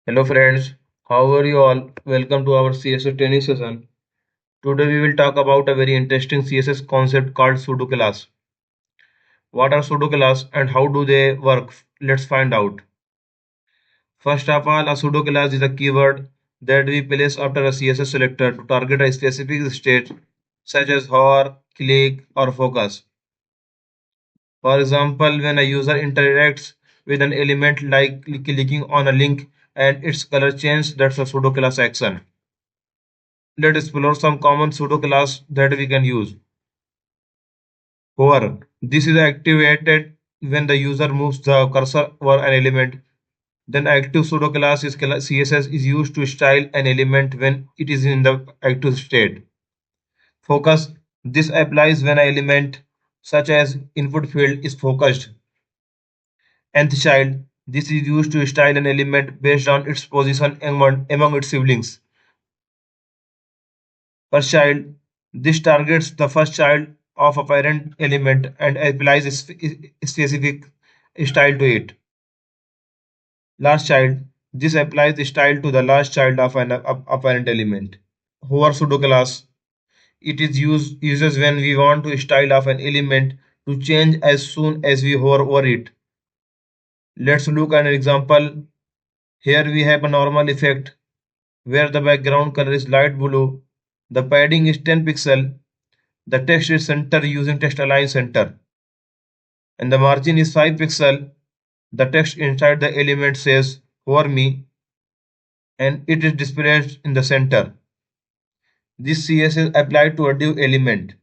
Hello friends, how are you all? Welcome to our CSS training session. Today we will talk about a very interesting CSS concept called pseudo-class. What are pseudo-class and how do they work? Let's find out. First of all, a pseudo-class is a keyword that we place after a CSS selector to target a specific state such as hover, click or focus. For example, when a user interacts with an element like clicking on a link and its color changes, that's a pseudo-class action. Let's explore some common pseudo-class that we can use. Hover. This is activated when the user moves the cursor over an element. Then active pseudo-class is CSS is used to style an element when it is in the active state. Focus. This applies when an element such as input field is focused. Nth child. This is used to style an element based on its position among its siblings. First child. This targets the first child of a parent element and applies a specific style to it. Last child. This applies the style to the last child of an apparent element. Hover pseudo class. It is uses when we want to style of an element to change as soon as we hover over it. Let's look at an example. Here we have a normal effect where the background color is light blue, the padding is 10 pixel, the text is center using text align center, and the margin is 5 pixel. The text inside the element says for me and it is displayed in the center. This CS is applied to a div element.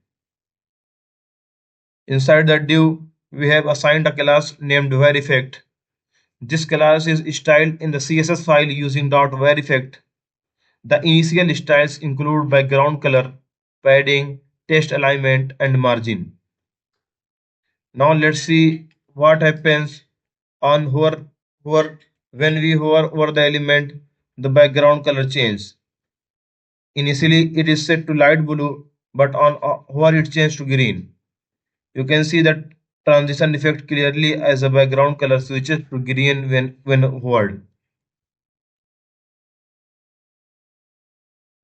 Inside the div, we have assigned a class named varEffect. This class is styled in the CSS file using .varEffect. The initial styles include background color, padding, text alignment, and margin. Now let's see what happens on hover when we hover over the element, the background color changes. Initially it is set to light blue, but on hover it changes to green. You can see that transition effect clearly as the background color switches to green when hovered.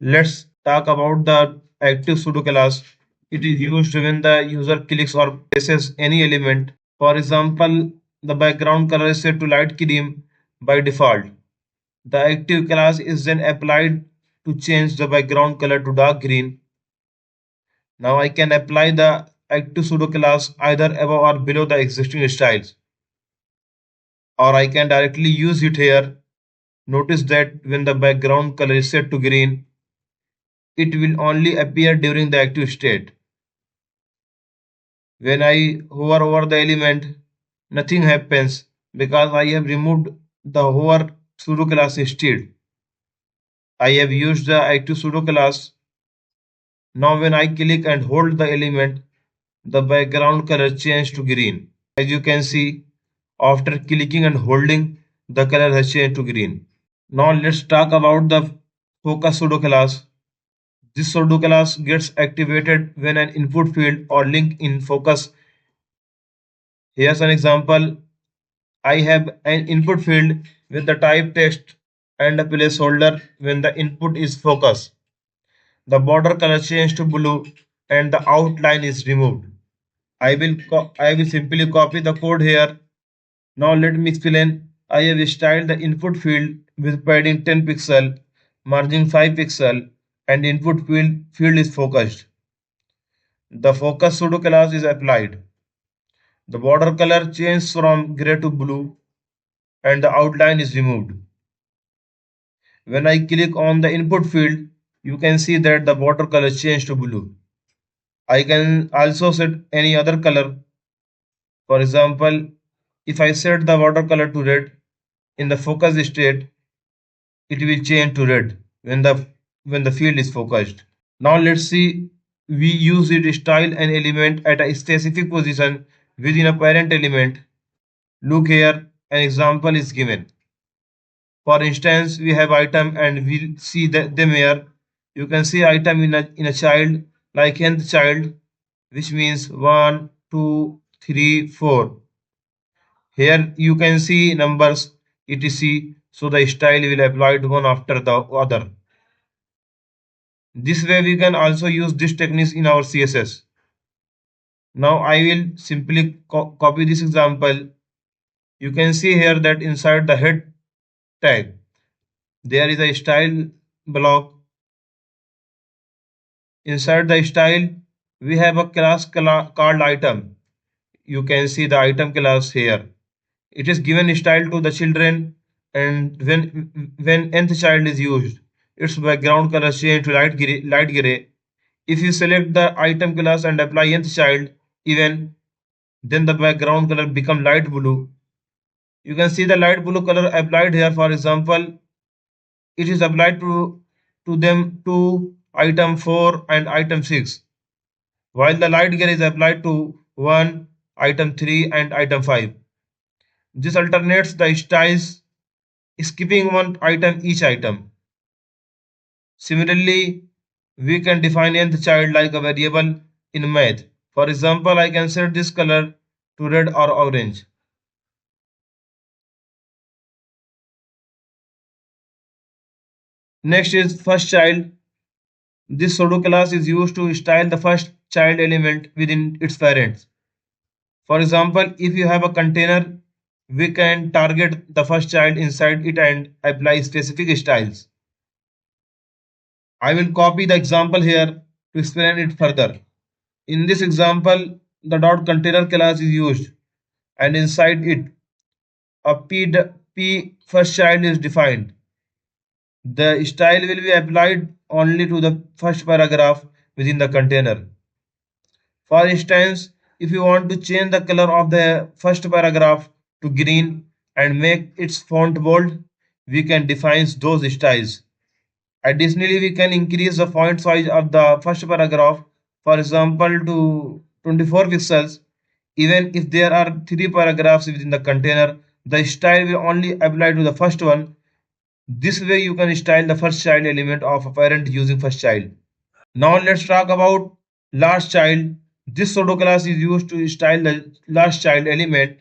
Let's talk about the active pseudo class. It is used when the user clicks or presses any element. For example, the background color is set to light cream by default. The active class is then applied to change the background color to dark green. Now I can apply the active pseudo class either above or below the existing styles, or I can directly use it here. Notice that when the background color is set to green, it will only appear during the active state. When I hover over the element, nothing happens because I have removed the hover pseudo class instead. I have used the active pseudo class. Now when I click and hold the element, the background color changes to green. As you can see, after clicking and holding, the color has changed to green. Now let's talk about the focus pseudo class. This pseudo class gets activated when an input field or link in focus. Here's an example. I have an input field with the type text and a placeholder when the input is focus. The border color changed to blue and the outline is removed. I will simply copy the code here. Now let me explain. I have styled the input field with padding 10 pixel, margin 5 pixel, and input field is focused. The focus pseudo class is applied. The border color changes from gray to blue and the outline is removed. When I click on the input field, you can see that the border color changed to blue. I can also set any other color. For example, if I set the border color to red in the focus state, it will change to red when the field is focused. Now let's see we use it to style an element at a specific position within a parent element. Look here, an example is given. For instance, we have item and we see them here. You can see item in a child like nth child, which means 1, 2, 3, 4. Here you can see numbers etc. so the style will apply to one after the other. This way we can also use this technique in our CSS. Now I will simply copy this example. You can see here that inside the head tag, there is a style block. Inside the style, we have a class called item. You can see the item class here. It is given style to the children, and when nth child is used, its background color change to light gray. If you select the item class and apply nth child, even then the background color become light blue. You can see the light blue color applied here. For example, it is applied to them to item 4 and item 6, while the light gray is applied to 1, item 3 and item 5. This alternates the styles, skipping one item each item. Similarly, we can define nth child like a variable in math. For example, I can set this color to red or orange. Next is first child. This pseudo class is used to style the first child element within its parents. For example, if you have a container, we can target the first child inside it and apply specific styles. I will copy the example here to explain it further. In this example, the dot container class is used, and inside it, a p first child is defined. The style will be applied only to the first paragraph within the container. For instance, if you want to change the color of the first paragraph to green and make its font bold, we can define those styles. Additionally, we can increase the font size of the first paragraph, for example, to 24 pixels. Even if there are 3 paragraphs within the container, the style will only apply to the first one. This way, you can style the first child element of a parent using first child. Now, let's talk about last child. This pseudo class is used to style the last child element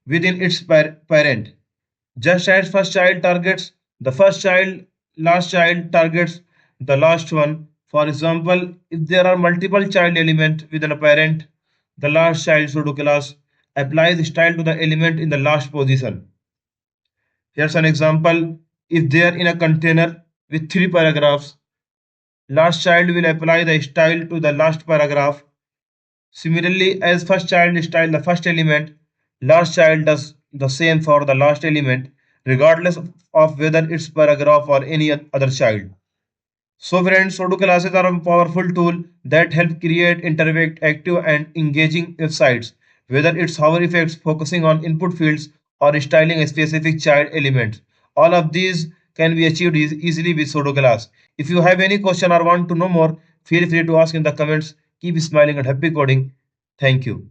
within its parent. Just as first child targets the first child, last child targets the last one. For example, if there are multiple child elements within a parent, the last child pseudo class applies style to the element in the last position. Here's an example. If they are in a container with 3 paragraphs, last child will apply the style to the last paragraph. Similarly, as first child style the first element, last child does the same for the last element, regardless of whether it's paragraph or any other child. So friends, pseudo classes are a powerful tool that help create interactive and engaging websites, whether it's hover effects focusing on input fields or styling a specific child element. All of these can be achieved easily with pseudo class. If you have any question or want to know more, feel free to ask in the comments. Keep smiling and happy coding. Thank you.